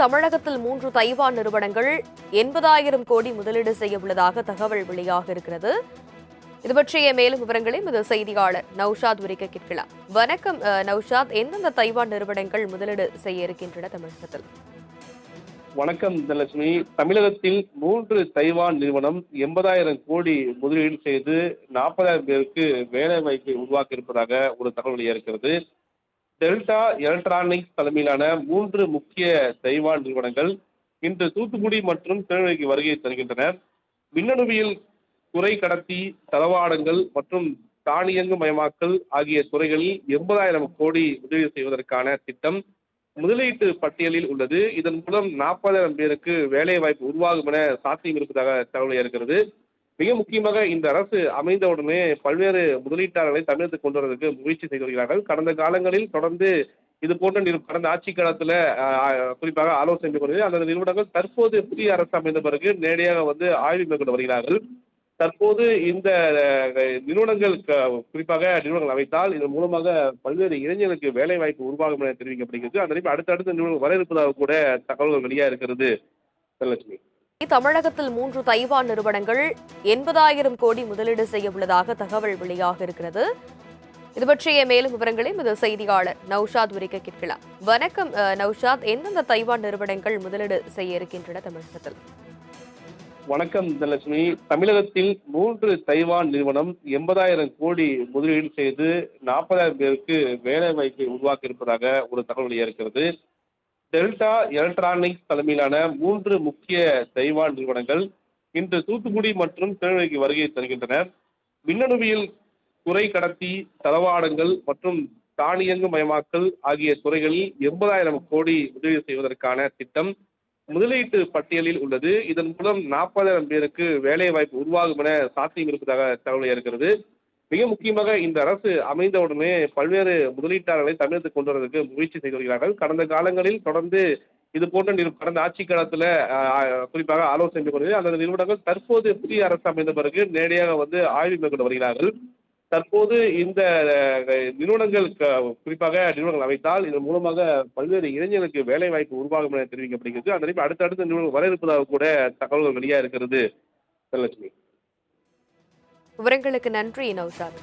தமிழகத்தில் 3 தைவான் நிறுவனங்கள் 80,000 கோடி முதலீடு செய்ய உள்ளதாக தகவல் வெளியாக இருக்கிறது. இது பற்றிய மேலும் விவரங்களை இந்த செய்தியாளர் நௌஷாத் உரைக்க கேட்கலாம். வணக்கம் நௌஷாத், எந்தெந்த தைவான் நிறுவனங்கள் முதலீடு செய்ய இருக்கின்றன தமிழகத்தில்? வணக்கம் தனலட்சுமி. தமிழகத்தில் 3 தைவான் நிறுவனம் 80,000 கோடி முதலீடு செய்து 40,000 பேருக்கு வேலை வாய்ப்பை உருவாக்கி இருப்பதாக ஒரு தகவல் வெளியாகிறது. டெல்டா எலக்ட்ரானிக்ஸ் தலைமையிலான 3 முக்கிய தைவான் நிறுவனங்கள் இன்று தூத்துக்குடி மற்றும் திருநெல்வேலிக்கு வருகை தருகின்றன. மின்னணுவியல், குறை கடத்தி, தளவாடங்கள் மற்றும் தானியங்கு மயமாக்கல் ஆகிய துறைகளில் 80,000 கோடி முதலீடு செய்வதற்கான திட்டம் முதலீட்டு பட்டியலில் உள்ளது. இதன் மூலம் 40,000 பேருக்கு வேலை வாய்ப்பு உருவாகும் என சாத்தியம் இருப்பதாக தகவல் இருக்கிறது. மிக முக்கியமாக இந்த அரசு அமைந்தவுடனே பல்வேறு முதலீட்டாளர்களை தமிழகத்துக்கு கொண்டு வருவதற்கு முயற்சி செய்து வருகிறார்கள். கடந்த காலங்களில் தொடர்ந்து இது போன்ற கடந்த ஆட்சி காலத்தில் குறிப்பாக ஆலோசனை மேற்கொண்டு அந்த நிறுவனங்கள் தற்போது புதிய அரசு அமைந்த பிறகு நேரடியாக ஆய்வு மேற்கொண்டு வருகிறார்கள். தற்போது இந்த நிறுவனங்கள் குறிப்பாக நிறுவனங்கள் அமைத்தால் இதன் மூலமாக பல்வேறு இளைஞர்களுக்கு வேலை வாய்ப்பு உருவாகும் என தெரிவிக்கப்படுகிறது. அந்த அடுத்தடுத்த நிறுவனங்கள் வர இருப்பதாக கூட தகவல்கள் வெளியா இருக்கிறது. தனலட்சுமி, தமிழகத்தில் 3 தைவான் நிறுவனங்கள் 80,000 கோடி முதலீடு செய்ய உள்ளதாக தகவல் வெளியாக இருக்கிறது. இது பற்றிய மேலும் விவரங்களை இந்த செய்தியாளர் நௌஷாத் உரைக்க கேட்கலாம். வணக்கம் நௌஷாத், எந்தெந்த தைவான் நிறுவனங்கள் முதலீடு செய்ய இருக்கின்றன தமிழகத்தில்? வணக்கம் தனலட்சுமி. தமிழகத்தில் 3 தைவான் நிறுவனம் 80,000 கோடி முதலீடு செய்து 40,000 பேருக்கு வேலை வாய்ப்பை உருவாக்கி இருப்பதாக ஒரு தகவல் வெளியாக இருக்கிறது. டெல்டா எலக்ட்ரானிக்ஸ் தலைமையிலான 3 முக்கிய தைவான் நிறுவனங்கள் இன்று தூத்துக்குடி மற்றும் திருநெல்வேலிக்கு வருகை தருகின்றன. மின்னணுவியல், குறை கடத்தி, தளவாடங்கள் மற்றும் தானியங்கு மயமாக்கல் ஆகிய துறைகளில் 80,000 கோடி முதலீடு செய்வதற்கான திட்டம் முதலீட்டு பட்டியலில் உள்ளது. இதன் மூலம் 40,000 பேருக்கு வேலை வாய்ப்பு உருவாகும் என சாத்தியம் இருப்பதாக தகவல் இருக்கிறது. மிக முக்கியமாக இந்த அரசு அமைந்தவுடனே பல்வேறு முதலீட்டாளர்களை தமிழகத்துக்கு கொண்டு வருவதற்கு முயற்சி செய்து வருகிறார்கள். கடந்த காலங்களில் தொடர்ந்து இது போன்ற கடந்த ஆட்சி காலத்தில் குறிப்பாக ஆலோசனை மேற்கொண்டு அந்த நிறுவனங்கள் தற்போது புதிய அரசு அமைந்த பிறகு நேரடியாக ஆய்வு மேற்கொண்டு வருகிறார்கள். தற்போது இந்த நிறுவனங்கள் குறிப்பாக நிறுவனங்கள் அமைத்தால் இதன் மூலமாக பல்வேறு இளைஞர்களுக்கு வேலை வாய்ப்பு உருவாகும் என தெரிவிக்கப்படுகிறது. அந்த அடுத்தடுத்த நிறுவனங்கள் வர இருப்பதாக கூட தகவல்கள் வெளியாக இருக்கிறது. தனலட்சுமி, விவரங்களுக்கு நன்றி நௌஷாத்.